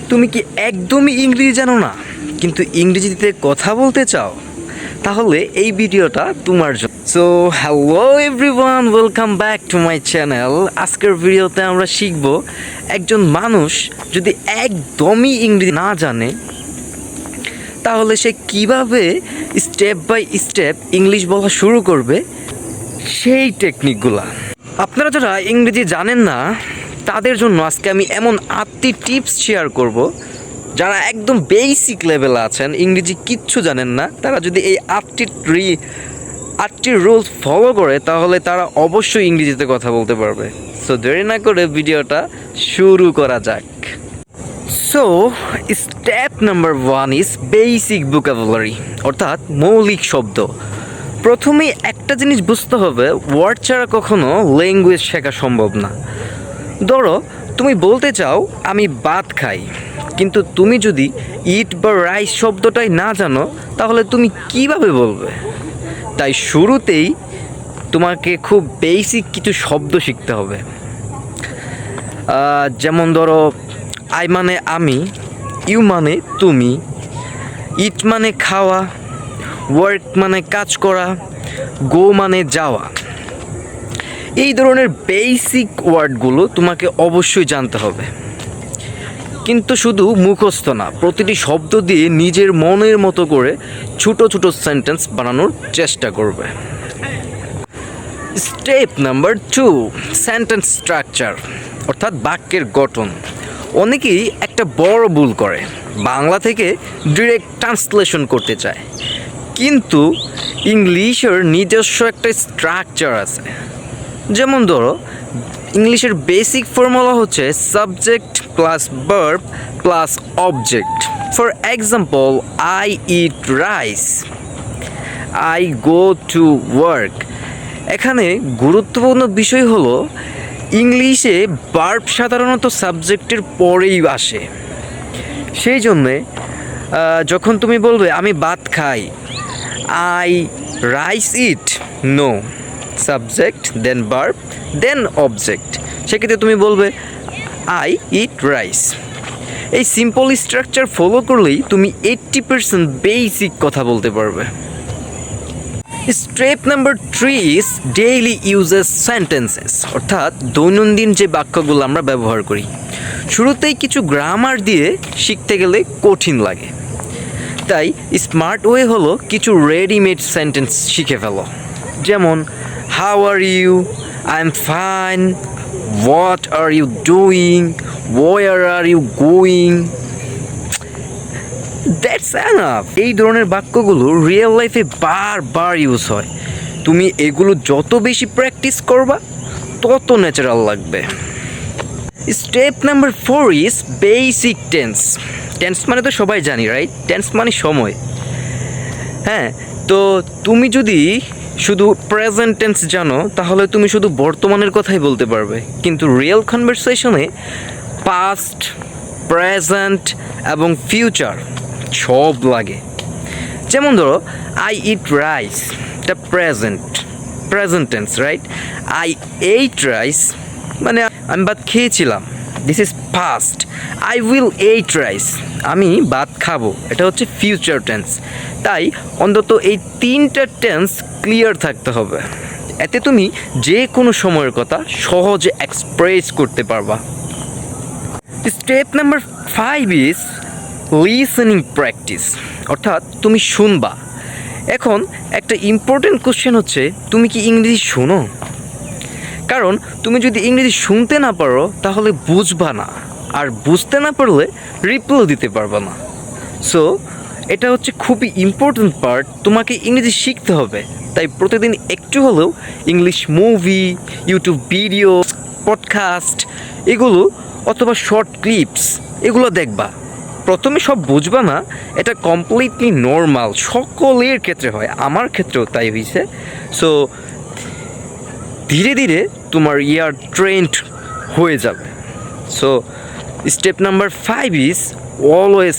তুমি কি একদমই ইংরেজি জানো না কিন্তু ইংরেজিতে কথা বলতে চাও? তাহলে এই ভিডিওটা তোমার জন্য। So hello everyone, welcome back to my channel. আজকের ভিডিওতে আমরা শিখব একজন মানুষ যদি একদমই ইংরেজি না জানে তাহলে সে কিভাবে স্টেপ বাই স্টেপ ইংলিশ বলা শুরু করবে, সেই টেকনিকগুলা। আপনারা যারা ইংরেজি জানেন না তাদের জন্য আজকে আমি এমন 8টি টিপস শেয়ার করব। যারা একদম বেসিক লেভেলে আছেন, ইংরেজি কিচ্ছু জানেন না, তারা যদি এই 8টি রুলস ফলো করে তাহলে তারা অবশ্যই ইংরেজিতে কথা বলতে পারবে। সো দেরি না করে ভিডিওটা শুরু করা যাক। So step number 1 is basic vocabulary, অর্থাৎ মৌলিক শব্দ। প্রথমেই একটা জিনিস বুঝতে হবে, ওয়ার্ড ছাড়া কখনো ল্যাঙ্গুয়েজ শেখা সম্ভব না। ধরো তুমি বলতে চাও আমি ভাত খাই, কিন্তু তুমি যদি ইট বা রাইস শব্দটাই না জানো তাহলে তুমি কিভাবে বলবে? তাই শুরুতেই তোমাকে খুব বেসিক কিছু শব্দ শিখতে হবে। যেমন ধরো, আই মানে আমি, ইউ মানে তুমি, ইট মানে খাওয়া, ওয়ার্ক মানে কাজ করা, গো মানে যাওয়া। এই ধরনের বেসিক ওয়ার্ডগুলো তোমাকে অবশ্যই জানতে হবে, কিন্তু শুধু মুখস্থ না, প্রতিটি শব্দ দিয়ে নিজের মনের মতো করে ছোট ছোট সেন্টেন্স বানানোর চেষ্টা করবে। স্টেপ নাম্বার 2, সেন্টেন্স স্ট্রাকচার, অর্থাৎ বাক্যের গঠন। অনেকেই একটা বড় ভুল করে, বাংলা থেকে ডিরেক্ট ট্রান্সলেশন করতে চায়, কিন্তু ইংলিশের নিজস্ব একটা স্ট্রাকচার আছে। যেমন ধরো, ইংলিশের বেসিক ফর্মুলা হচ্ছে subject plus verb plus object. For example, I eat rice, I go to work. এখানে গুরুত্বপূর্ণ বিষয় হলো ইংলিশে ভার্ব সাধারণত সাবজেক্টের পরেই আসে। সেই জন্যে যখন তুমি বলবে আমি ভাত খাই, I rice eat, no, subject then verb then object, সেক্ষেত্রে তুমি বলবে আই ইট রাইস। এই সিম্পল স্ট্রাকচার ফলো করলেই তুমি 80% বেসিক কথা বলতে পারবে। Step number 3 is daily uses sentences, অর্থাৎ দৈনন্দিন যে বাক্যগুলো আমরা ব্যবহার করি। শুরুতেই কিছু গ্রামার দিয়ে শিখতে গেলে কঠিন লাগে, তাই স্মার্ট ওয়ে হলো কিছু রেডিমেড সেন্টেন্স শিখে ফেলো। যেমন how are you, I am fine, what are you doing, where are you going, that's enough. এই ধরনের বাক্যগুলো রিয়েল লাইফে বারবার ইউজ হয়। তুমি এগুলো যত বেশি প্র্যাকটিস করবা তত ন্যাচারাল লাগবে। Step number 4 is basic tense. Tense মানে তো সবাই জানি, রাইট? টেন্স মানে সময়। হ্যাঁ, তো তুমি যদি শুধু প্রেজেন্ট টেন্স জানো তাহলে তুমি শুধু বর্তমানের কথাই বলতে পারবে, কিন্তু রিয়েল কনভারসেশনে পাস্ট, প্রেজেন্ট এবং ফিউচার সব লাগে। যেমন ধরো, আই ইট রাইস, এটা present tense, right? I ate rice মানে আমি ভাত খেয়েছিলাম, this is past. I will ate rice, আমি ভাত খাবো, এটা হচ্ছে ফিউচার টেন্স। তাই অন্তত এই 3টা টেন্স ক্লিয়ার থাকতে হবে, এতে তুমি যে কোনো সময়ের কথা সহজে এক্সপ্রেস করতে পারবা। Step number 5 is listening practice, অর্থাৎ তুমি শুনবা। এখন একটা ইম্পর্টেন্ট কোশ্চেন হচ্ছে, তুমি কি ইংরেজি শোনো? কারণ তুমি যদি ইংরেজি শুনতে না পারো তাহলে বুঝবা না, আর বুঝতে না পারলে রিপ্লাই দিতে পারবা না। সো এটা হচ্ছে খুবই ইম্পর্টেন্ট পার্ট, তোমাকে ইংরেজি শিখতে হবে। তাই প্রতিদিন একটু হলেও English movie, YouTube video, podcast এগুলো অথবা শর্ট ক্লিপস এগুলো দেখবা। প্রথমে সব বুঝবা না, এটা কমপ্লিটলি নর্মাল, সকলের ক্ষেত্রে হয়, আমার ক্ষেত্রেও তাই হয়েছে। সো ধীরে ধীরে তোমার ট্রেন্ড হয়ে যাবে। So step number 5 is always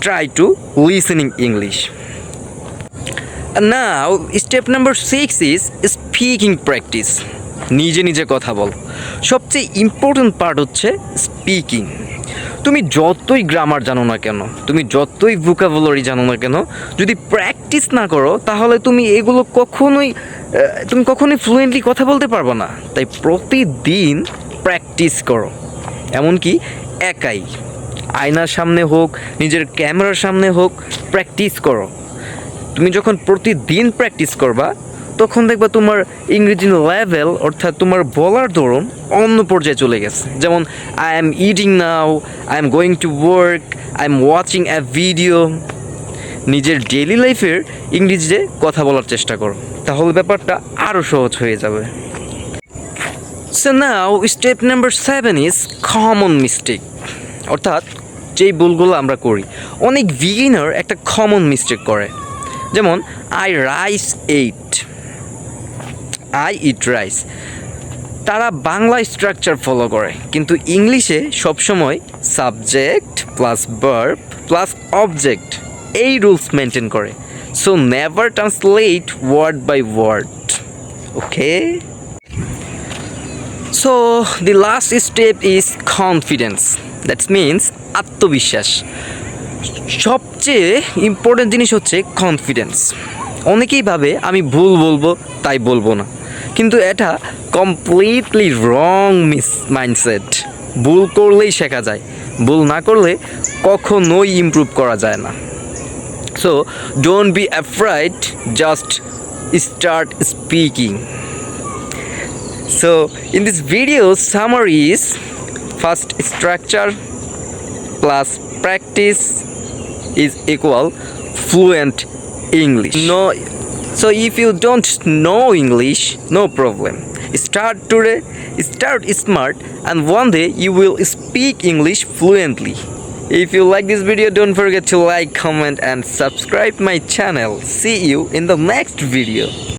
try to listening English. Now step number 6 is speaking practice, নিজে নিজে কথা বল। সবচেয়ে ইম্পর্টেন্ট পার্ট হচ্ছে স্পিকিং। তুমি যতই গ্রামার জানো না কেন, তুমি যতই ভোকাবুলারি জানো না কেন, যদি প্র্যাকটিস না করো তাহলে তুমি এগুলো কখনোই ফ্লুয়েন্টলি কথা বলতে পারবে না। তাই প্রতিদিন প্র্যাকটিস করো, এমনকি একাই, আয়নার সামনে হোক, নিজের ক্যামেরার সামনে হোক, প্র্যাকটিস করো। তুমি যখন প্রতিদিন প্র্যাকটিস করবা তখন দেখবা তোমার ইংরেজি লেভেল, অর্থাৎ তোমার বলার ধরন অন্য পর্যায়ে চলে গেছে। যেমন I am eating now, I am going to work, I am watching a video. নিজের ডেইলি লাইফের ইংরেজিতে কথা বলার চেষ্টা করো, তাহলে ব্যাপারটা আরও সহজ হয়ে যাবে। So now step number 7 is common mistake, অর্থাৎ যেই ভুলগুলো আমরা করি। অনেক বিগিনার একটা কমন মিস্টেক করে, যেমন আই ইট রাইস। তারা বাংলা স্ট্রাকচার ফলো করে, কিন্তু ইংলিশে সবসময় subject plus verb plus object এই রুলস মেনটেন করে। So never translate word by word, okay? So the last step is confidence, that's means আত্মবিশ্বাস। সবচেয়ে ইম্পর্টেন্ট জিনিস হচ্ছে কনফিডেন্স। অনেকেই ভাবে আমি ভুল বলবো তাই বলবো না, কিন্তু এটা কমপ্লিটলি রং মাইন্ডসেট। ভুল করলেই শেখা যায়, ভুল না করলে কখনোই ইমপ্রুভ করা যায় না। So don't be afraid, just start speaking. So in this video summary is first, structure plus practice is equal fluent English. No, so if you don't know English, no problem. Start today, start smart, and one day you will speak English fluently. If you like this video, don't forget to like, comment, and subscribe my channel. See you in the next video.